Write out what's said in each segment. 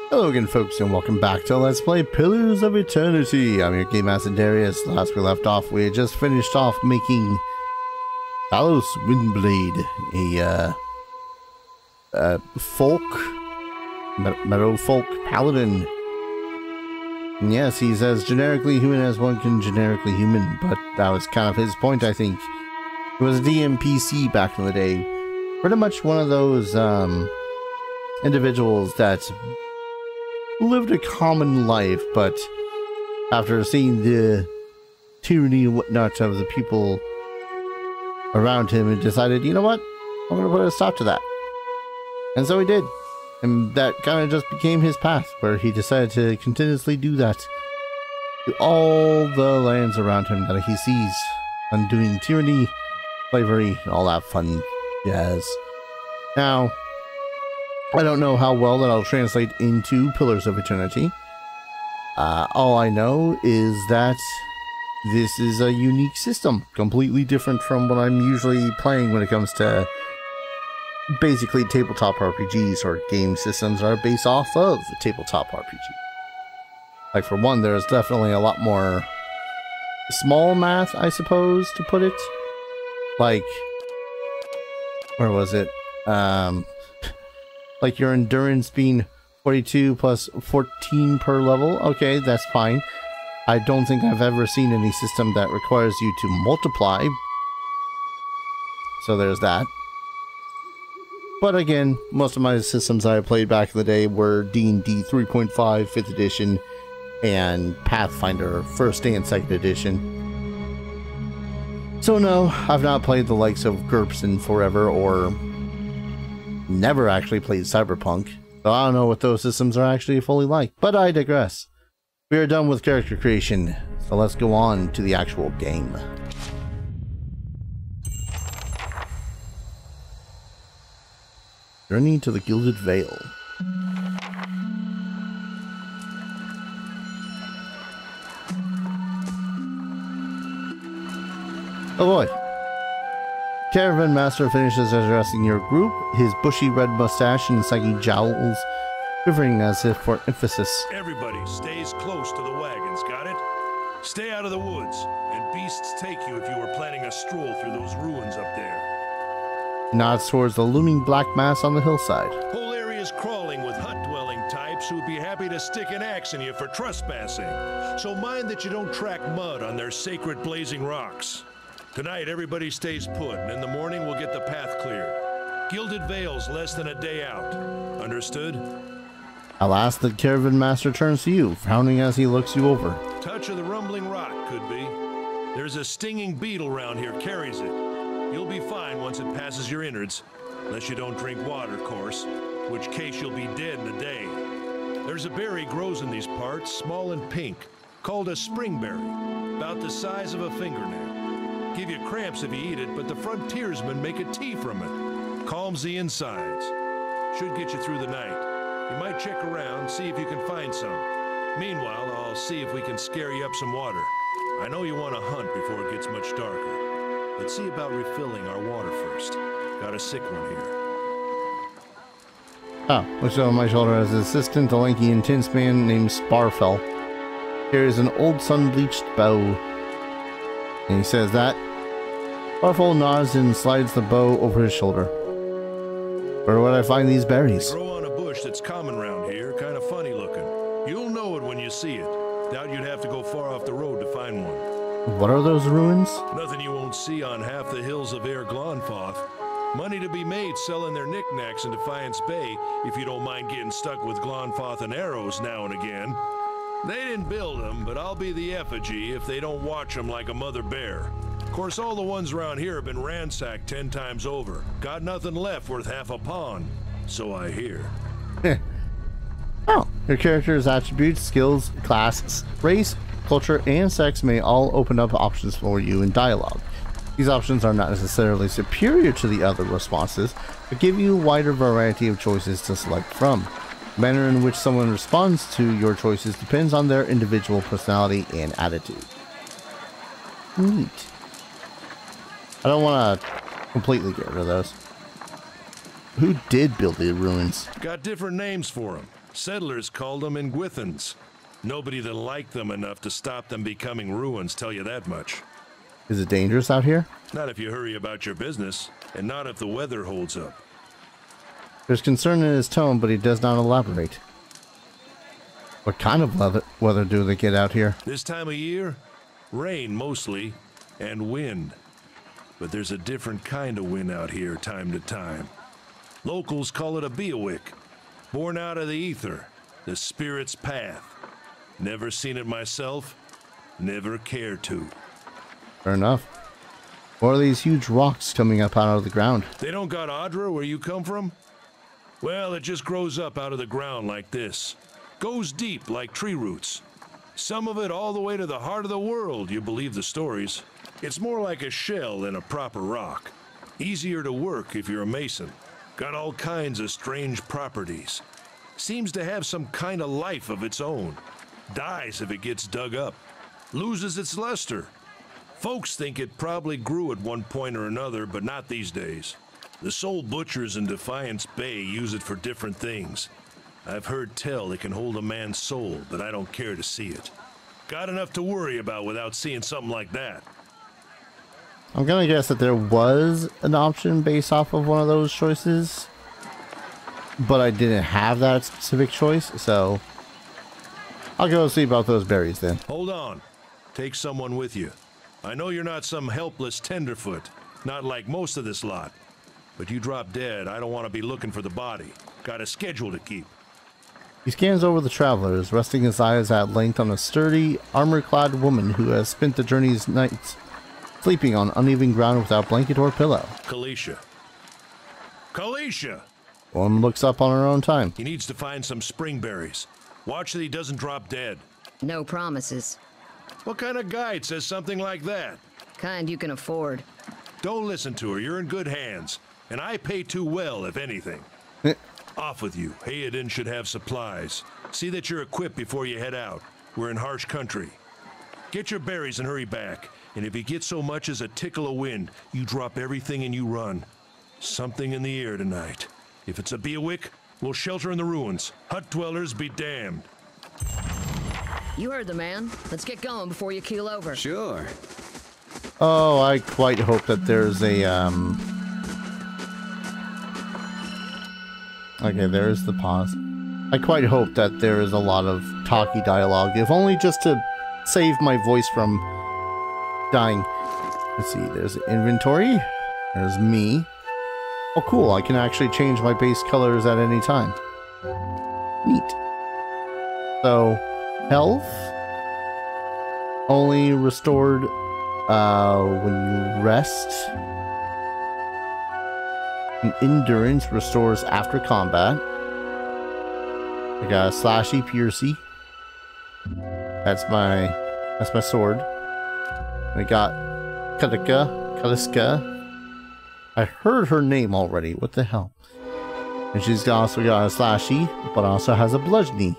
Hello again, folks, and welcome back to Let's Play Pillars of Eternity. I'm your Game Master Darius. Last we left off, we had just finished off making Talos Windblade, a meadow folk paladin. And yes, he's as generically human as one can generically human, but that was kind of his point, I think. He was a DMPC back in the day. Pretty much one of those individuals that lived a common life, but after seeing the tyranny and whatnot of the people around him, he decided, you know what, I'm going to put a stop to that. And so he did. And that kind of just became his path, where he decided to continuously do that to all the lands around him that he sees, undoing tyranny, slavery, and all that fun jazz. Now, I don't know how well that I'll translate into Pillars of Eternity. All I know is that this is a unique system, completely different from what I'm usually playing when it comes to basically tabletop RPGs or game systems that are based off of the tabletop RPG. Like, for one, there's definitely a lot more small math, I suppose, to put it. Like, where was it? Like your endurance being 42 plus 14 per level. Okay, that's fine. I don't think I've ever seen any system that requires you to multiply. So there's that. But again, most of my systems I played back in the day were D&D 3.5 5th edition and Pathfinder 1st and 2nd edition. So no, I've not played the likes of GURPS in forever, or never actually played Cyberpunk, so I don't know what those systems are actually fully like, but I digress. We are done with character creation, so let's go on to the actual game. Journey to the Gilded Veil. Oh boy. Caravan Master finishes addressing your group, his bushy red mustache and saggy jowls quivering as if for emphasis. Everybody stays close to the wagons, got it? Stay out of the woods, and beasts take you if you were planning a stroll through those ruins up there. He nods towards the looming black mass on the hillside. Whole area's crawling with hut-dwelling types who'd be happy to stick an axe in you for trespassing. So mind that you don't track mud on their sacred blazing rocks. Tonight, everybody stays put, and in the morning, we'll get the path cleared. Gilded Veil's less than a day out. Understood? At last, the Caravan Master turns to you, frowning as he looks you over. Touch of the rumbling rock, could be. There's a stinging beetle around here, carries it. You'll be fine once it passes your innards. Unless you don't drink water, of course. In which case, you'll be dead in a day. There's a berry grows in these parts, small and pink, called a springberry, about the size of a fingernail. Give you cramps if you eat it, but the frontiersmen make a tea from it. Calms the insides. Should get you through the night. You might check around, see if you can find some. Meanwhile, I'll see if we can scare you up some water. I know you want to hunt before it gets much darker. Let's see about refilling our water first. Got a sick one here. Looks over my shoulder as his assistant, a lanky, intense man named Sparfell, carries an old sun-bleached bow. And he says that. Sparfell nods and slides the bow over his shoulder. Where would I find these berries? They grow on a bush that's common around here, kind of funny looking. You'll know it when you see it. Doubt you'd have to go far off the road to find one. What are those ruins? Nothing you won't see on half the hills of Air Glonfoth. Money to be made selling their knickknacks in Defiance Bay, if you don't mind getting stuck with Glonfoth and arrows now and again. They didn't build them, but I'll be the effigy if they don't watch them like a mother bear. Of course, all the ones around here have been ransacked 10 times over. Got nothing left worth half a pawn, so I hear. Oh, your character's attributes, skills, classes, race, culture, and sex may all open up options for you in dialogue. These options are not necessarily superior to the other responses, but give you a wider variety of choices to select from. The manner in which someone responds to your choices depends on their individual personality and attitude. Neat. I don't want to completely get rid of those. Who did build the ruins? Got different names for them. Settlers called them Ingwithans. Nobody that liked them enough to stop them becoming ruins, tell you that much. Is it dangerous out here? Not if you hurry about your business, and not if the weather holds up. There's concern in his tone, but he does not elaborate. What kind of weather do they get out here? This time of year, rain mostly, and wind. But there's a different kind of wind out here time to time. Locals call it a Bellyaching, born out of the ether, the spirit's path. Never seen it myself, never cared to. Fair enough. What are these huge rocks coming up out of the ground? They don't got Aora where you come from? Well, it just grows up out of the ground like this. Goes deep like tree roots. Some of it all the way to the heart of the world, you believe the stories. It's more like a shell than a proper rock. Easier to work if you're a mason. Got all kinds of strange properties. Seems to have some kind of life of its own. Dies if it gets dug up. Loses its luster. Folks think it probably grew at one point or another, but not these days. The soul butchers in Defiance Bay use it for different things. I've heard tell it can hold a man's soul, but I don't care to see it. Got enough to worry about without seeing something like that. I'm gonna guess that there was an option based off of one of those choices, but I didn't have that specific choice, so I'll go see about those berries then. Hold on. Take someone with you. I know you're not some helpless tenderfoot, not like most of this lot. But you drop dead, I don't want to be looking for the body. Got a schedule to keep. He scans over the travelers, resting his eyes at length on a sturdy, armor-clad woman who has spent the journey's nights sleeping on uneven ground without blanket or pillow. Kalisha. Kalisha! Woman looks up on her own time. He needs to find some spring berries. Watch that he doesn't drop dead. No promises. What kind of guide says something like that? Kind you can afford. Don't listen to her. You're in good hands. And I pay too well, if anything. Off with you. Hayden should have supplies. See that you're equipped before you head out. We're in harsh country. Get your berries and hurry back. And if you get so much as a tickle of wind, you drop everything and you run. Something in the air tonight. If it's a Bellyaching, we'll shelter in the ruins. Hut dwellers be damned. You heard the man. Let's get going before you keel over. Sure. Oh, I quite hope that there's a, Okay, there's the pause. I quite hope that there is a lot of talky dialogue, if only just to save my voice from dying. Let's see, there's inventory. There's me. Oh, cool, I can actually change my base colors at any time. Neat. So, health only restored when you rest. And endurance restores after combat. I got a slashy piercy. That's my sword. I got Kaliska. I heard her name already. What the hell? And she's also got a slashy, but also has a bludgeoning.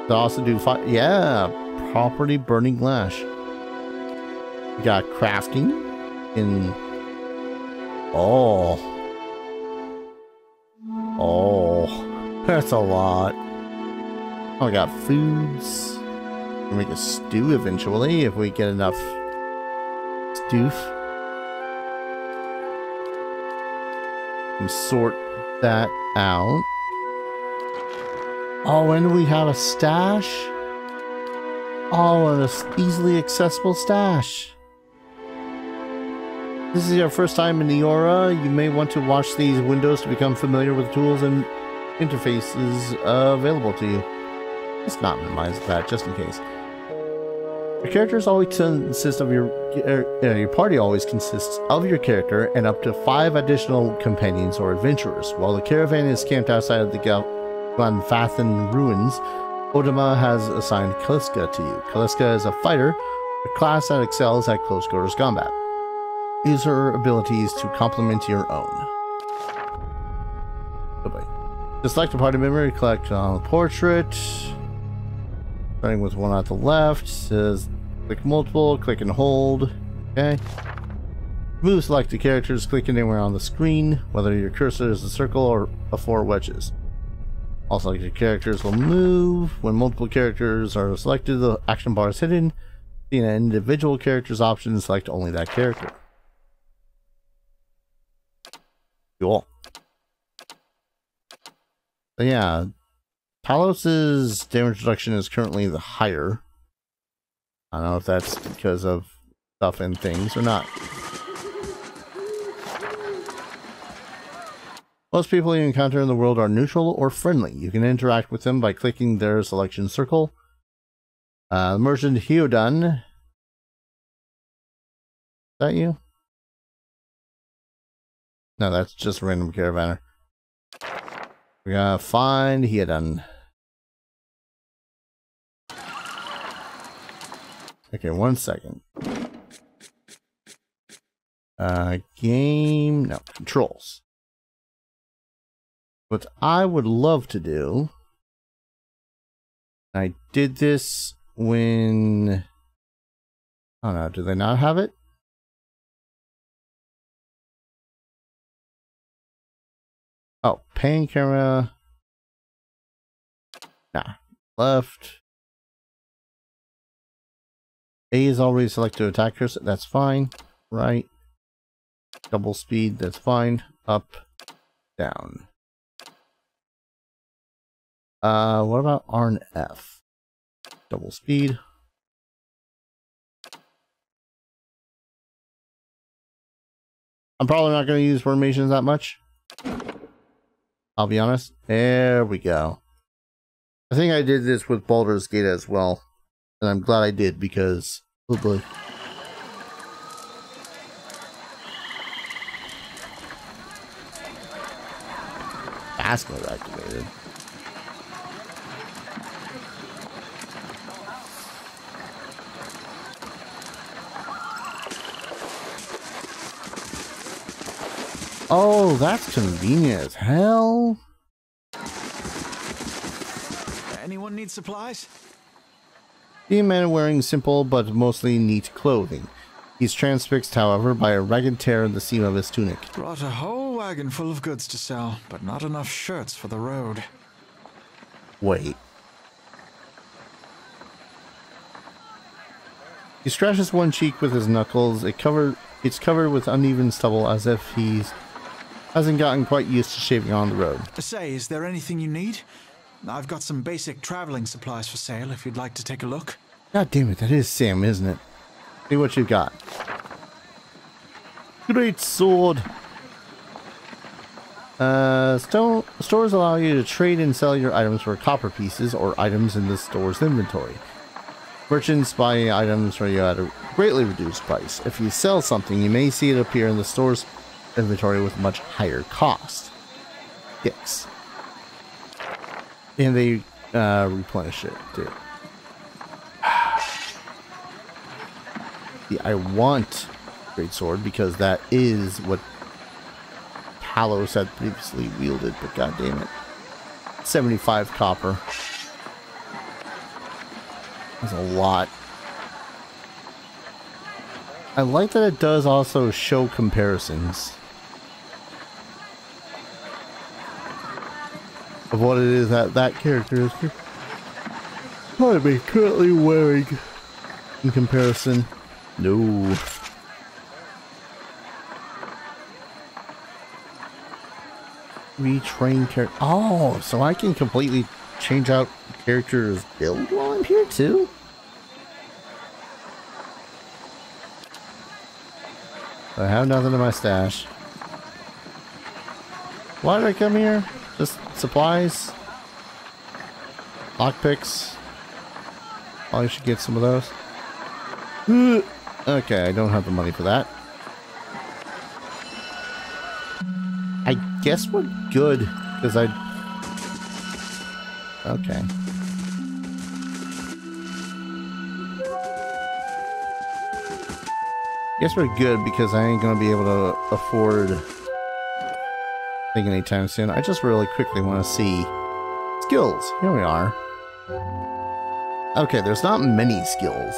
They also do fire. Yeah, property burning lash. We got crafting in. Oh, that's a lot. Oh, I got foods. We'll make a stew eventually if we get enough stoof. And sort that out. Oh, and we have a stash. Oh, and an easily accessible stash. This is your first time in Aora. You may want to watch these windows to become familiar with the tools and interfaces available to you. Let's not minimize that, just in case. Your characters always consist of your party always consists of your character and up to 5 additional companions or adventurers. While the caravan is camped outside of the Glanfathan ruins, Odama has assigned Kaliska to you. Kaliska is a fighter, a class that excels at close quarters combat. Use her abilities to complement your own. Goodbye. To select a party member, collect on a portrait. Starting with one at the left, says click multiple, click and hold. Okay. Move selected characters, click anywhere on the screen, whether your cursor is a circle or a 4 wedges. All selected characters will move. When multiple characters are selected, the action bar is hidden. See an individual character's option and select only that character. Cool. So yeah, Talos's damage reduction is currently the higher. I don't know if that's because of stuff and things or not. Most people you encounter in the world are neutral or friendly. You can interact with them by clicking their selection circle. Merchant Hyodan. Is that you? No, that's just a random caravaner. We gotta find Hyodan. Okay, 1 second. Game, no, controls. What I would love to do, I did this when, I don't know, do they not have it? Oh, pan camera. Nah, left. A is already selected to attack cursor, that's fine. Right. Double speed, that's fine. Up, down. What about R and F? Double speed. I'm probably not going to use formations that much. I'll be honest. There we go. I think I did this with Baldur's Gate as well. And I'm glad I did because... oh boy. Fast mode activated. Oh, that's convenient as hell. Anyone need supplies? The man wearing simple but mostly neat clothing. He's transfixed, however, by a ragged tear in the seam of his tunic. Brought a whole wagon full of goods to sell, but not enough shirts for the road. Wait. He scratches one cheek with his knuckles. It's covered with uneven stubble, as if he hasn't gotten quite used to shaving on the road. Say, is there anything you need? I've got some basic traveling supplies for sale if you'd like to take a look. God damn it, that is Sam, isn't it? See what you've got. Great sword. Stores allow you to trade and sell your items for copper pieces or items in the store's inventory. Merchants buy items for you at a greatly reduced price. If you sell something, you may see it appear in the store's inventory with much higher cost. Yes. And they replenish it too. I want Great Sword because that is what Talos had previously wielded, but god damn it. 75 copper. That's a lot. I like that it does also show comparisons of what it is that that character is currently wearing in comparison. No. Retrain character. Oh, so I can completely change out character's build while I'm here too? I have nothing in my stash. Why did I come here? Just supplies? Lockpicks? Oh, I should get some of those. Okay, I don't have the money for that. I guess we're good, because I... Okay. Guess we're good, because I ain't gonna be able to afford thing anytime soon. I just really quickly want to see skills. Here we are. Okay, there's not many skills.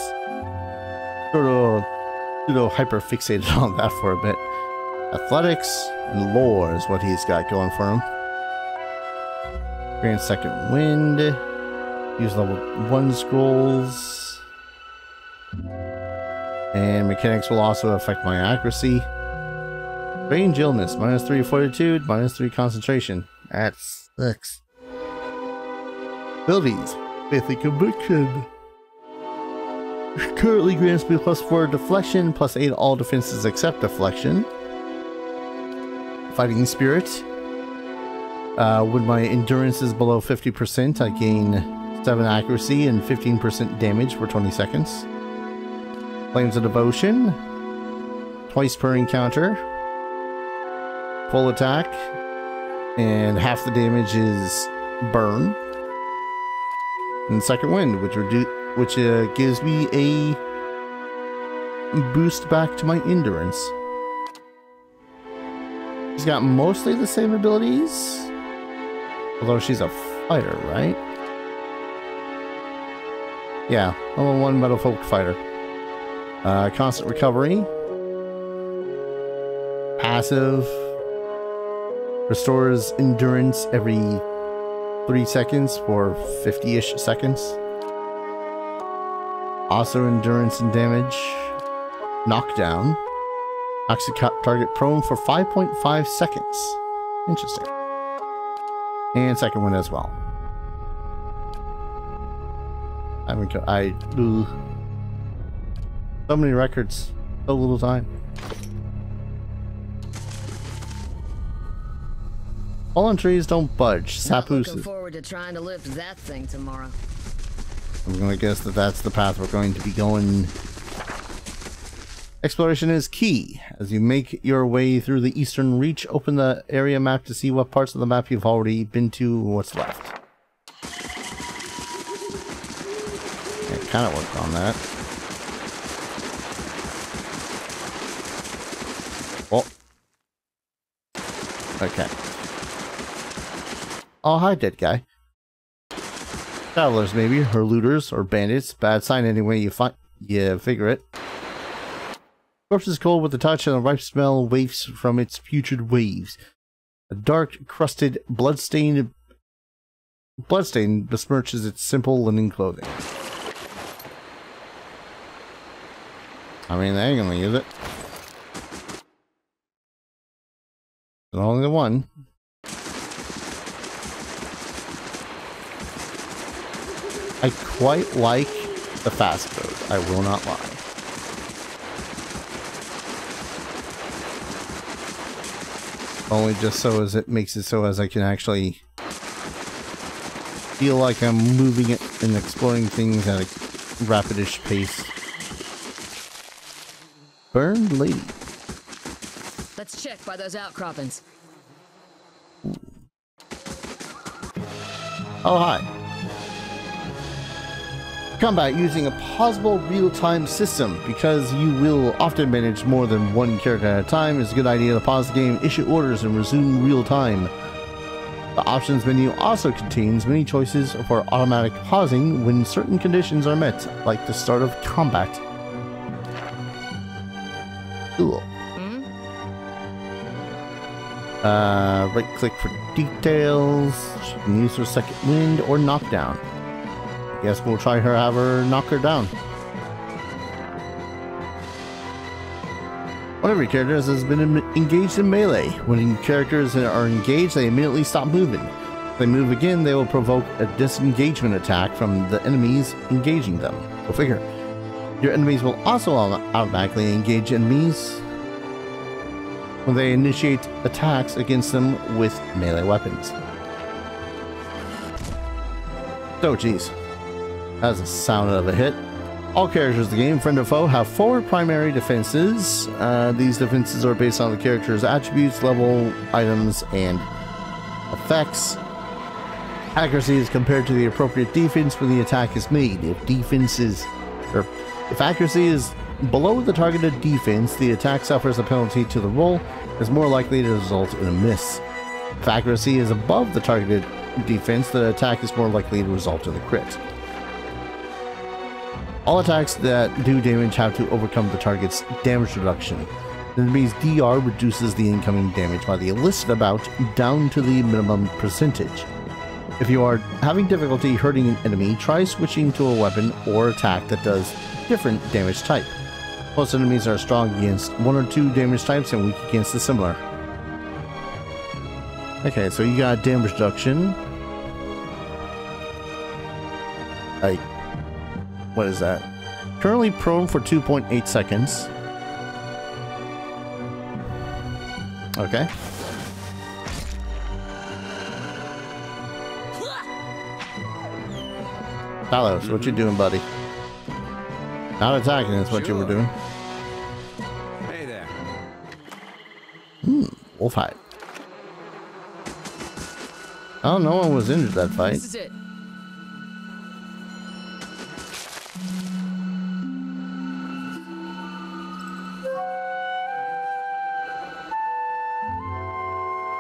Sort of hyper fixated on that for a bit. Athletics and lore is what he's got going for him. Grant second wind. Use level 1 scrolls. And mechanics will also affect my accuracy. Range illness, -3 fortitude, -3 concentration. That sucks. Abilities. Faithful conviction. Currently grants me +4 deflection, +8 all defenses except deflection. Fighting spirit. When my endurance is below 50%, I gain 7 accuracy and 15% damage for 20 seconds. Flames of Devotion. Twice per encounter. Full attack. And half the damage is burn. And second wind, which gives me a boost back to my endurance. She's got mostly the same abilities. Although she's a fighter, right? Yeah, level 1 Metal Folk Fighter. Constant recovery. Passive. Restores endurance every 3 seconds for 50-ish seconds. Also endurance and damage. Knockdown. Knocks the target prone for 5.5 seconds. Interesting. And second one as well. So many records, so little time. Fallen trees don't budge. Sapooses. Looking forward to trying to lift that thing tomorrow. I'm gonna guess that that's the path we're going to be going. Exploration is key. As you make your way through the eastern reach, open the area map to see what parts of the map you've already been to and what's left. It kind of worked on that. Oh. Okay. Oh, hi, dead guy. Travelers, maybe, or looters, or bandits. Bad sign anyway you figure it. Corpse is cold with the touch, and a ripe smell wafts from its putrid waves. A dark, crusted, bloodstain besmirches its simple linen clothing. I mean, they ain't gonna use it. There's only the one. I quite like the fast road, I will not lie. Only just so as it makes it so as I can actually feel like I'm moving it and exploring things at a rapidish pace. Burned lady. Let's check by those outcroppings. Ooh. Oh, hi. Combat using a possible real-time system. Because you will often manage more than one character at a time, it's a good idea to pause the game, issue orders, and resume real-time. The options menu also contains many choices for automatic pausing when certain conditions are met, like the start of combat. Cool. Right-click for details. She can use her second wind or knockdown. Guess we'll try her, have her knock her down. One of your characters has been engaged in melee. When characters are engaged, they immediately stop moving. If they move again, they will provoke a disengagement attack from the enemies engaging them. Go figure. Your enemies will also automatically engage enemies when they initiate attacks against them with melee weapons. So, geez. That's the sound of a hit. All characters in the game, friend or foe, have 4 primary defenses. These defenses are based on the character's attributes, level, items, and effects. Accuracy is compared to the appropriate defense when the attack is made. If accuracy is below the targeted defense, the attack suffers a penalty to the roll and is more likely to result in a miss. If accuracy is above the targeted defense, the attack is more likely to result in a crit. All attacks that do damage have to overcome the target's damage reduction. The enemy's DR reduces the incoming damage by the illicit amount down to the minimum percentage. If you are having difficulty hurting an enemy, try switching to a weapon or attack that does different damage type. Most enemies are strong against one or two damage types and weak against the similar. Okay, so you got damage reduction. Like, what is that? Currently prone for 2.8 seconds. Okay. Talos, what you doing, buddy? Not attacking is what you were doing. Hey there. Wolf hide. Oh, no one was injured that fight. This is it.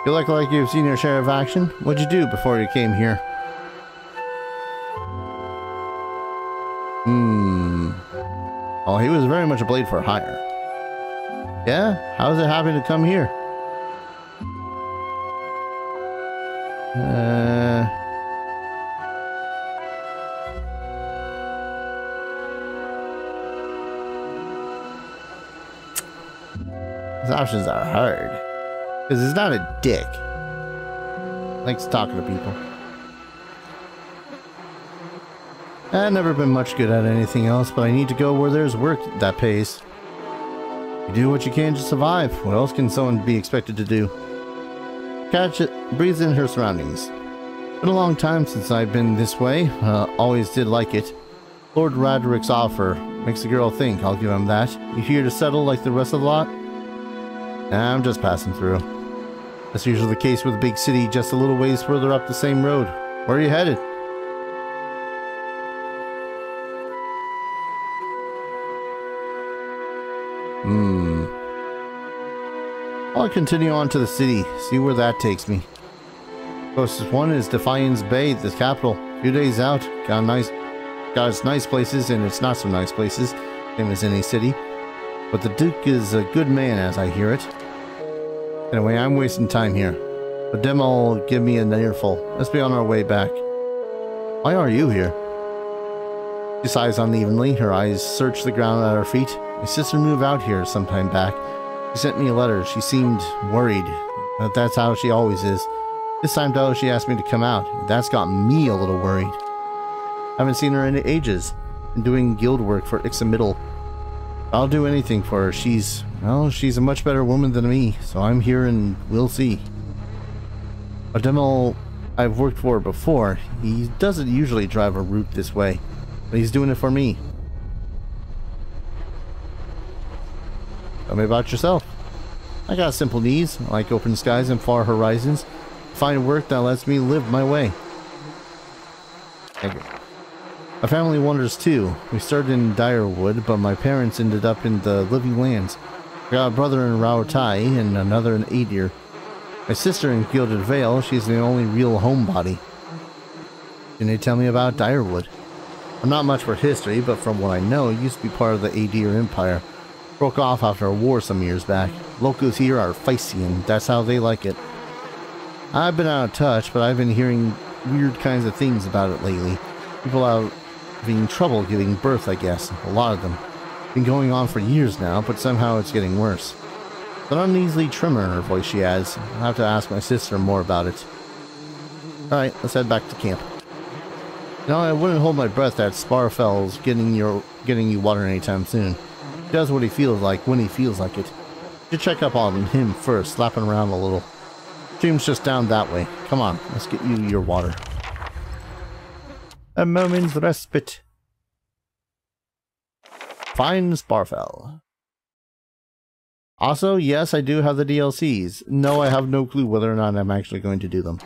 You look like you've seen your share of action. What'd you do before you came here? Oh, he was very much a blade for hire. Yeah? How's it happen to come here? His options are hard. Because he's not a dick. Likes talking to people. I've never been much good at anything else, but I need to go where there's work that pays. You do what you can to survive. What else can someone be expected to do? Catch it, breathe in her surroundings. Been a long time since I've been this way. Always did like it. Lord Radrick's offer makes the girl think, I'll give him that. You here to settle like the rest of the lot? Nah, I'm just passing through. That's usually the case with a big city just a little ways further up the same road. Where are you headed? I'll continue on to the city, see where that takes me. Closest one is Defiance Bay, the capital. A few days out, got its nice places and its not so nice places, same as any city. But the Duke is a good man as I hear it. Anyway, I'm wasting time here. But them all give me an earful. Let's be on our way back. Why are you here? She sighs unevenly, her eyes search the ground at her feet. My sister moved out here some time back. She sent me a letter. She seemed worried, but that's how she always is. This time though, she asked me to come out. That's got me a little worried. I haven't seen her in ages. Been doing guild work for Ixamiddle. I'll do anything for her. She's a much better woman than me, so I'm here and we'll see. A demo I've worked for before, he doesn't usually drive a route this way, but he's doing it for me. Tell me about yourself. I got simple needs. I like open skies and far horizons. Find work that lets me live my way. Thank you. My family wanders too. We started in Direwood, but my parents ended up in the Living Lands. I got a brother in Rautai and another in Adir. My sister in Gilded Veil, she's the only real homebody. Can you tell me about Direwood? I'm not much for history, but from what I know, it used to be part of the Adir Empire. Broke off after a war some years back. Locals here are feisty, and that's how they like it. I've been out of touch, but I've been hearing weird kinds of things about it lately. People are having trouble giving birth, I guess. A lot of them. Been going on for years now, but somehow it's getting worse. An uneasy tremor in her voice, she adds. I'll have to ask my sister more about it. Alright, let's head back to camp. You know, I wouldn't hold my breath that Sparfell's getting you water anytime soon. He does what he feels like when he feels like it. You should check up on him first, slap him around a little. Stream's just down that way. Come on, let's get you your water. A moment's respite. Find Sparfell. Also, yes, I do have the DLCs. No, I have no clue whether or not I'm actually going to do them.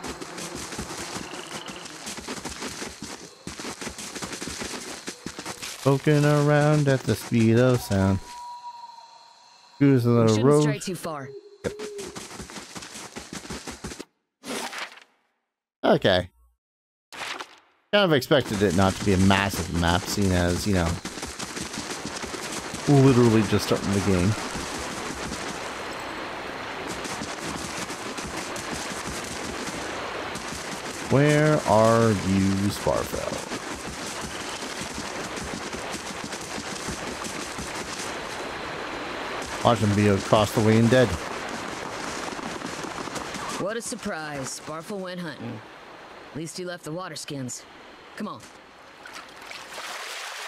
Poking around at the speed of sound. Cruise the Shouldn't road. stray too far. Yep. Okay. Kind of expected it not to be a massive map, seeing as, you know, literally just starting the game. Where are you, Sparfell? Watch him be across the way and dead. What a surprise. Sparfel went hunting. At least he left the water skins. Come on.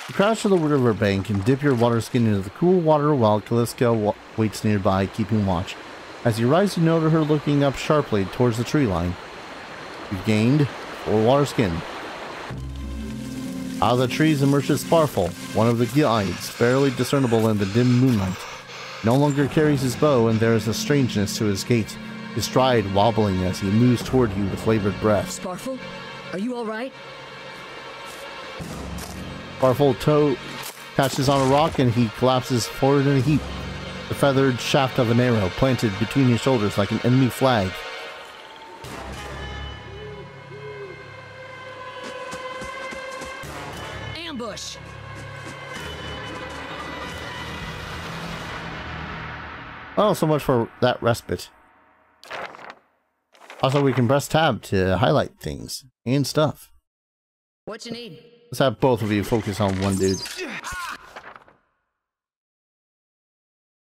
You crash to the riverbank and dip your water skin into the cool water while Kaliska waits nearby, keeping watch. As you rise, you notice her looking up sharply towards the tree line. You've gained 4 water skin. Out of the trees emerges Sparfel, one of the guides, barely discernible in the dim moonlight. No longer carries his bow, and there is a strangeness to his gait, his stride wobbling as he moves toward you with labored breath. Sparfel, are you all right? Sparfel toe catches on a rock and he collapses forward in a heap, the feathered shaft of an arrow planted between his shoulders like an enemy flag. Ambush! Oh, so much for that respite. Also, we can press tab to highlight things and stuff. What you need? Let's have both of you focus on one dude.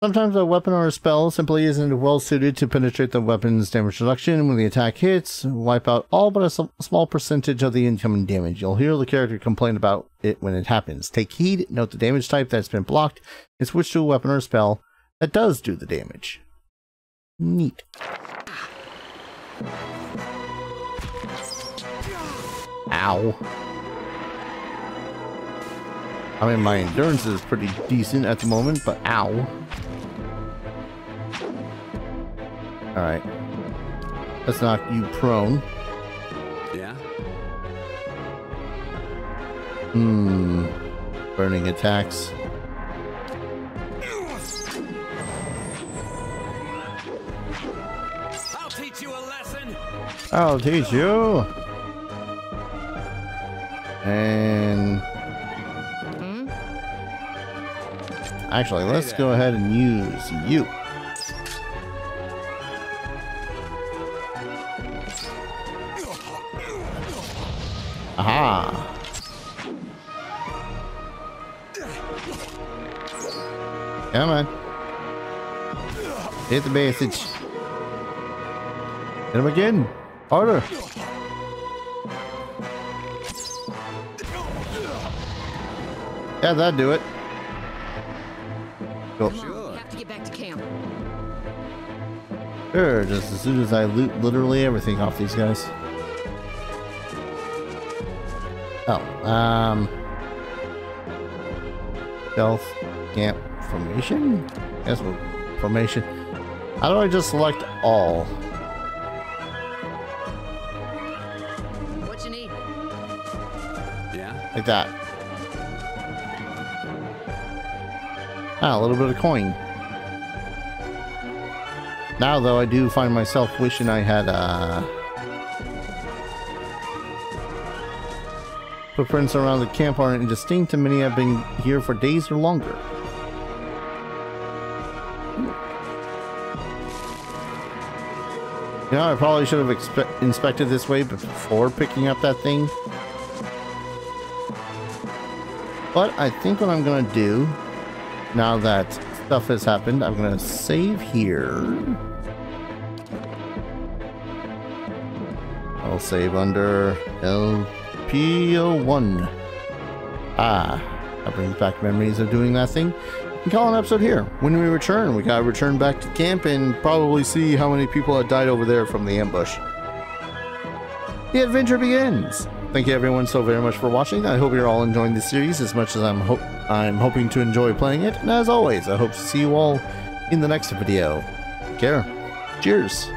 Sometimes a weapon or a spell simply isn't well suited to penetrate the weapon's damage reduction. When the attack hits, wipe out all but a small percentage of the incoming damage. You'll hear the character complain about it when it happens. Take heed, note the damage type that's been blocked, and switch to a weapon or a spell that does do the damage. Neat. Ow. I mean, my endurance is pretty decent at the moment, but ow. Alright. Let's knock you prone. Yeah? Burning attacks. I'll teach you a lesson. I'll teach you. And actually, let's go ahead and use you. Aha. Come on. Hit the message. Hit him again. Harder. Yeah, that'd do it. Cool. Come on, we have to get back to camp. Sure, just as soon as I loot literally everything off these guys. Oh, stealth, camp, formation? Guess what? Formation. How do I just select all? What you need? Yeah? Like that. Ah, a little bit of coin. Now, though, I do find myself wishing I had, footprints around the camp aren't indistinct, and many have been here for days or longer. You know, I probably should have inspected this way before picking up that thing. But I think what I'm going to do, now that stuff has happened, I'm going to save here. I'll save under LPO1. Ah, that brings back memories of doing that thing. We can call an episode here. When we return, we gotta return back to camp and probably see how many people had died over there from the ambush. The adventure begins. Thank you everyone so very much for watching. I hope you're all enjoying this series as much as I'm hoping to enjoy playing it. And as always, I hope to see you all in the next video. Take care. Cheers.